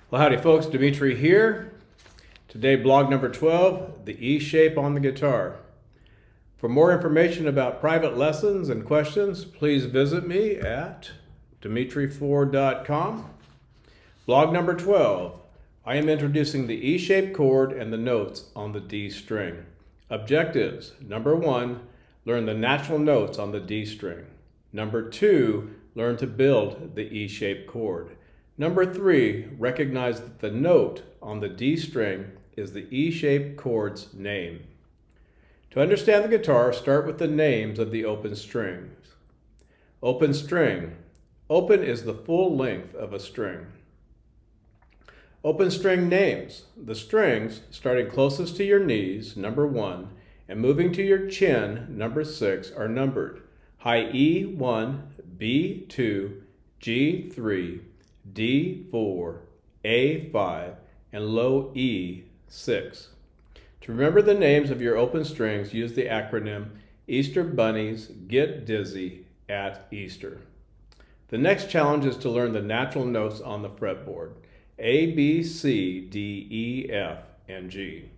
Well, howdy folks, Demetri here. Today, blog number 12, the E shape on the guitar. For more information about private lessons and questions, please visit me at demetri4.com. Blog number 12, I am introducing the E shape chord and the notes on the D string. Objectives: number 1, learn the natural notes on the D string. Number 2, learn to build the E shape chord. Number 3, recognize that the note on the D string is the E shape chord's name. To understand the guitar, start with the names of the open strings. Open string. Open is the full length of a string. Open string names. The strings, starting closest to your knees, number 1, and moving to your chin, number 6, are numbered. High E1, B2, G3, D4, A5, and low E6. To remember the names of your open strings, use the acronym Easter Bunnies Get Dizzy at Easter. The next challenge is to learn the natural notes on the fretboard: A, B, C, D, E, F, and G.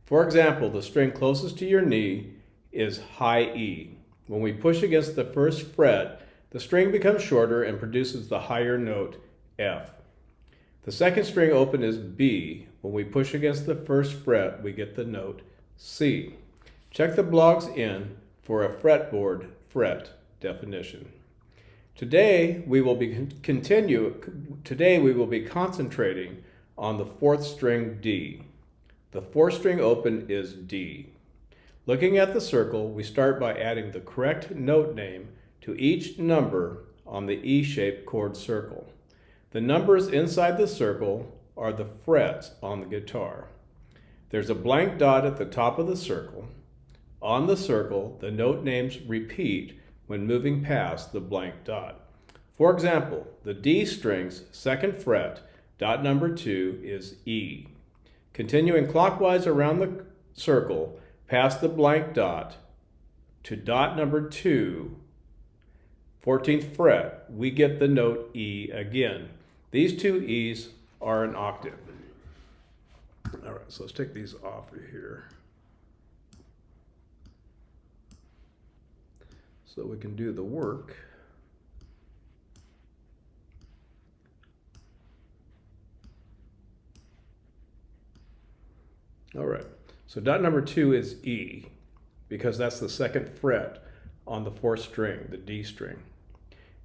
For example, the string closest to your knee is high E. When we push against the first fret, the string becomes shorter and produces the higher note F. The second string open is B. When we push against the first fret, we get the note C. Check the blogs in for a fretboard fret definition. Today we will be concentrating on the fourth string D. The fourth string open is D. Looking at the circle, we start by adding the correct note name to each number on the E-shaped chord circle. The numbers inside the circle are the frets on the guitar. There's a blank dot at the top of the circle. On the circle, the note names repeat when moving past the blank dot. For example, the D string's second fret, dot number 2, is E. Continuing clockwise around the circle, past the blank dot to dot number 2, 14th fret, we get the note E again. These two E's are an octave. All right, so let's take these off of here so we can do the work. All right, so dot number 2 is E because that's the second fret on the fourth string, the D string.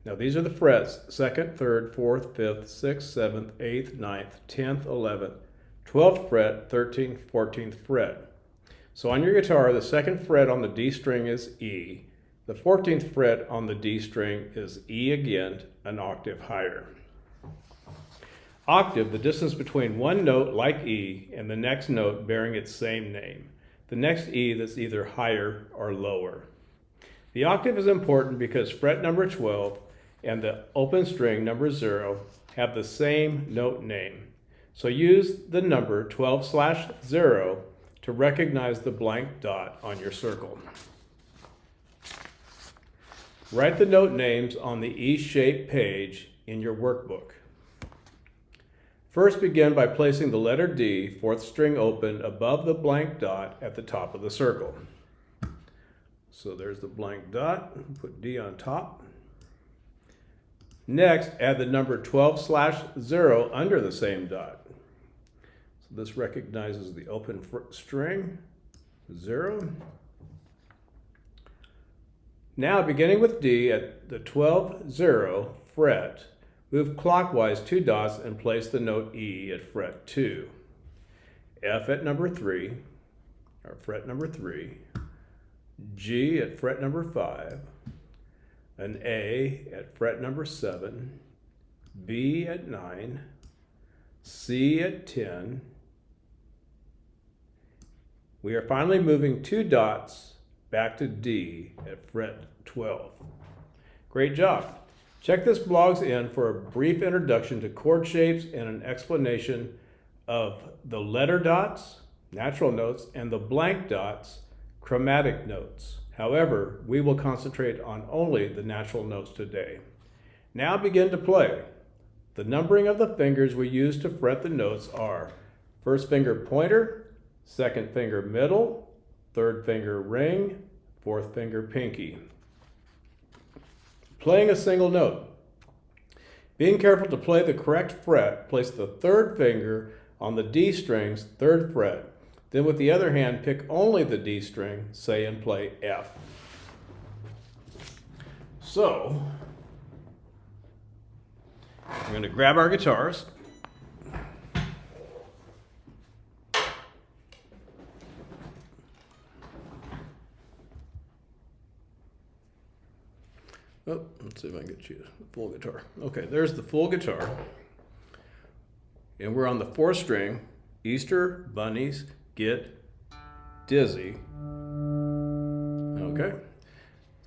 Now these are the frets: 2nd, 3rd, 4th, 5th, 6th, 7th, 8th, 9th, 10th, 11th, 12th fret, 13th, 14th fret. So on your guitar, the second fret on the D string is E. The 14th fret on the D string is E again, an octave higher. Octave, the distance between one note like E and the next note bearing its same name. The next E that's either higher or lower. The octave is important because fret number 12 and the open string number 0 have the same note name. So use the number 12/0 to recognize the blank dot on your circle. Write the note names on the E-shaped page in your workbook. First, begin by placing the letter D, fourth string open, above the blank dot at the top of the circle. So there's the blank dot, put D on top. Next, add the number 12/0 under the same dot. So this recognizes the open string, 0. Now, beginning with D at the 12/0 fret, move clockwise 2 dots and place the note E at fret 2. F at number 3, or fret number 3. G at fret number 5, an A at fret number 7, B at 9, C at 10. We are finally moving 2 dots back to D at fret 12. Great job. Check this blogs in for a brief introduction to chord shapes and an explanation of the letter dots, natural notes, and the blank dots, chromatic notes. However, we will concentrate on only the natural notes today. Now begin to play. The numbering of the fingers we use to fret the notes are first finger pointer, second finger middle, third finger ring, fourth finger pinky. Playing a single note. Being careful to play the correct fret, place the third finger on the D string's third fret. Then with the other hand, pick only the D string, say and play F. So, we're going to grab our guitars. Oh, let's see if I can get you the full guitar. Okay, there's the full guitar. And we're on the fourth string. Easter bunnies get dizzy. Okay.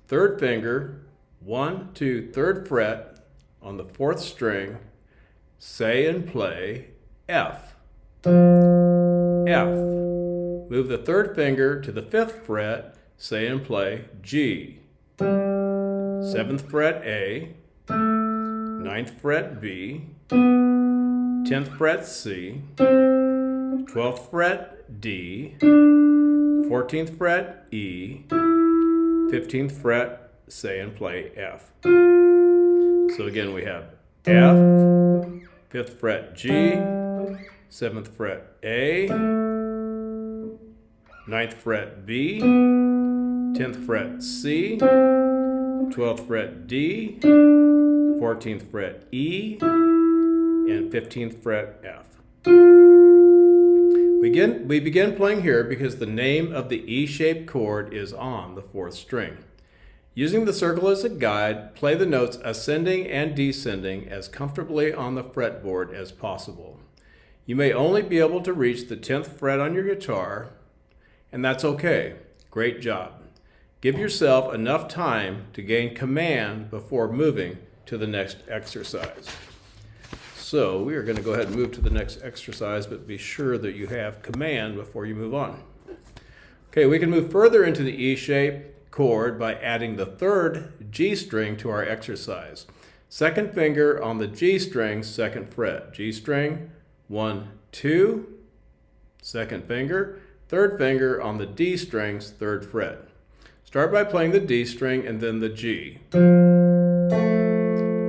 Third finger, 1, 2, third fret on the fourth string. Say and play F. F. Move the third finger to the fifth fret. Say and play G. 7th fret A, 9th fret B, 10th fret C, 12th fret D, 14th fret E, 15th fret, say and play F. So again we have F, 5th fret G, 7th fret A, 9th fret B, 10th fret C, 12th fret D, 14th fret E, and 15th fret F. We begin playing here because the name of the E-shaped chord is on the fourth string. Using the circle as a guide, play the notes ascending and descending as comfortably on the fretboard as possible. You may only be able to reach the 10th fret on your guitar, and that's okay. Great job. Give yourself enough time to gain command before moving to the next exercise. So we are going to go ahead and move to the next exercise, but be sure that you have command before you move on. Okay, we can move further into the E-shaped chord by adding the third G string to our exercise. Second finger on the G string, second fret. G string, 1, 2, second finger. Third finger on the D string's third fret. Start by playing the D string and then the G.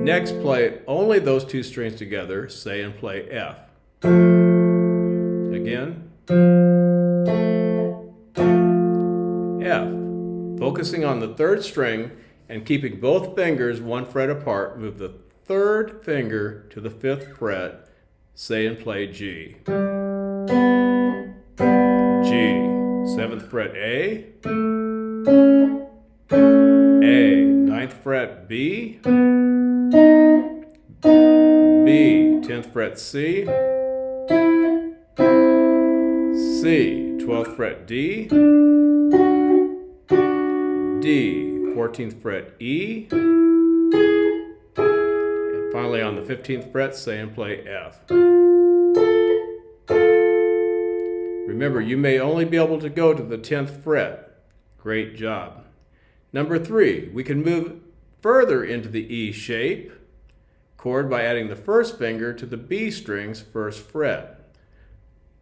Next, play only those two strings together, say and play F. Again, F. Focusing on the third string and keeping both fingers 1 fret apart, move the third finger to the 5th fret, say and play G. G, 7th fret A, 9th fret B, B, 10th fret C, C, 12th fret D, D, 14th fret E, and finally on the 15th fret, say and play F. Remember, you may only be able to go to the 10th fret. Great job. Number 3, we can move further into the E shape chord by adding the first finger to the B string's first fret.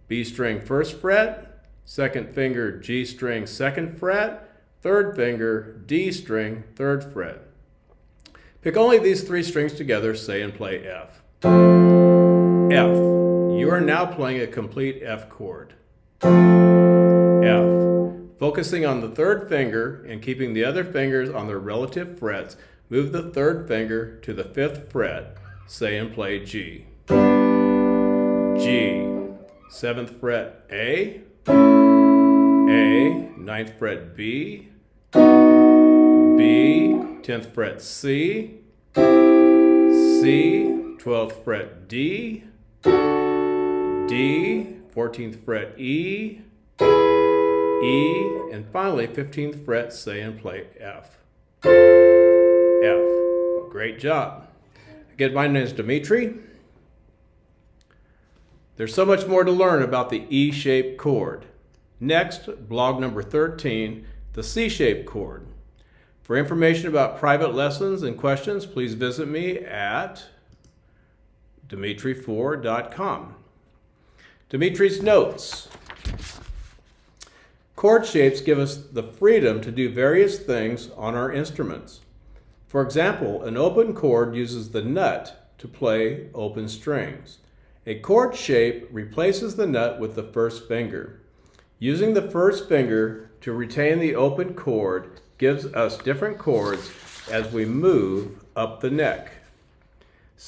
B string first fret, second finger G string second fret, third finger D string third fret. Pick only these 3 strings together, say and play F. F. You are now playing a complete F chord. F. Focusing on the third finger and keeping the other fingers on their relative frets, move the third finger to the 5th fret, say and play G. G, 7th fret A, 9th fret B, B, 10th fret C, C, 12th fret D, D, 14th fret E, E, and finally 15th fret, say and play F. F. Great job. Again, my name is Demetri. There's so much more to learn about the E-shaped chord. Next, blog number 13, the C-shaped chord. For information about private lessons and questions, please visit me at Demetri4.com. Demetri's notes. Chord shapes give us the freedom to do various things on our instruments. For example, an open chord uses the nut to play open strings. A chord shape replaces the nut with the first finger. Using the first finger to retain the open chord gives us different chords as we move up the neck.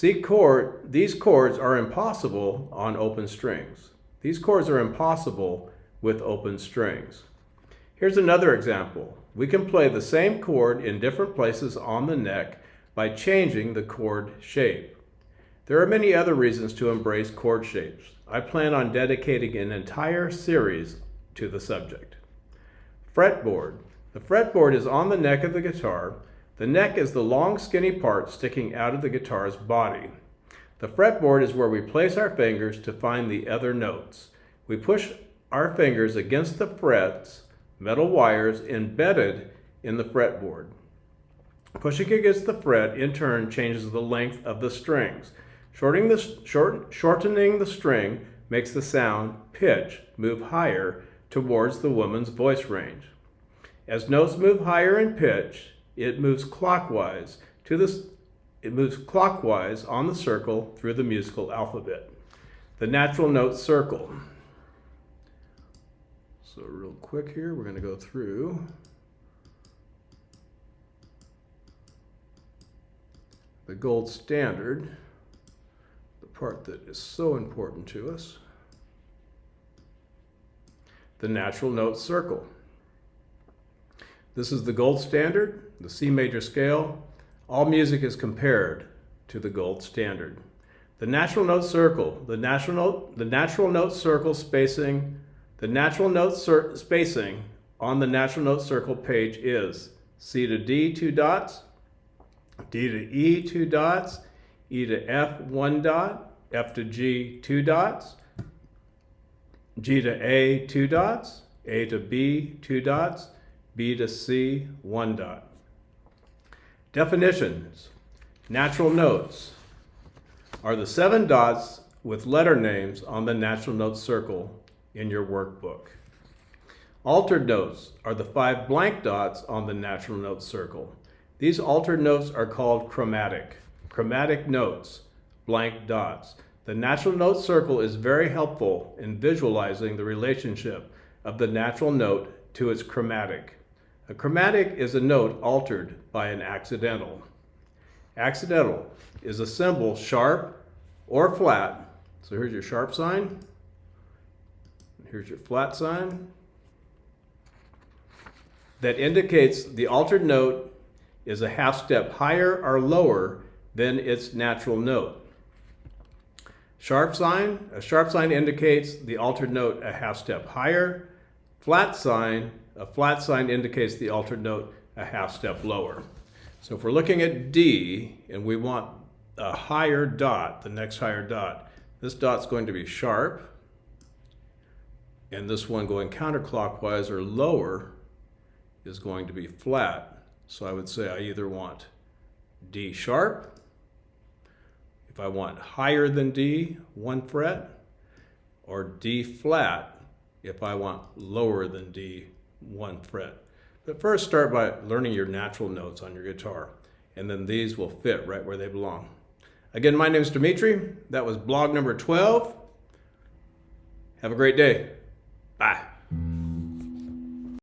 These chords are impossible on open strings. These chords are impossible with open strings. Here's another example. We can play the same chord in different places on the neck by changing the chord shape. There are many other reasons to embrace chord shapes. I plan on dedicating an entire series to the subject. Fretboard. The fretboard is on the neck of the guitar. The neck is the long skinny part sticking out of the guitar's body. The fretboard is where we place our fingers to find the other notes. We push our fingers against the frets, metal wires embedded in the fretboard. Pushing against the fret in turn changes the length of the strings. Shortening the string makes the sound, pitch, move higher towards the woman's voice range. As notes move higher in pitch, it moves clockwise on the circle through the musical alphabet. The natural note circle. So real quick here, we're going to go through the gold standard, the part that is so important to us. The natural note circle. This is the gold standard, the C major scale. All music is compared to the gold standard. The natural note circle, the natural note circle spacing. The natural note spacing on the natural note circle page is C to D 2 dots, D to E 2 dots, E to F 1 dot, F to G 2 dots, G to A 2 dots, A to B 2 dots, B to C 1 dot. Definitions. Natural notes are the 7 dots with letter names on the natural note circle in your workbook. Altered notes are the 5 blank dots on the natural note circle. These altered notes are called chromatic. Chromatic notes, blank dots. The natural note circle is very helpful in visualizing the relationship of the natural note to its chromatic. A chromatic is a note altered by an accidental. Accidental is a symbol sharp or flat. So here's your sharp sign. Here's your flat sign that indicates the altered note is a half step higher or lower than its natural note. A sharp sign indicates the altered note a half step higher. A flat sign indicates the altered note a half step lower. So if we're looking at D and we want a higher dot, the next higher dot, this dot's going to be sharp. And this one going counterclockwise or lower is going to be flat. So I would say I either want D sharp, if I want higher than D, 1 fret, or D flat if I want lower than D, 1 fret. But first start by learning your natural notes on your guitar, and then these will fit right where they belong. Again, my name is Demetri. That was blog number 12. Have a great day. Bye.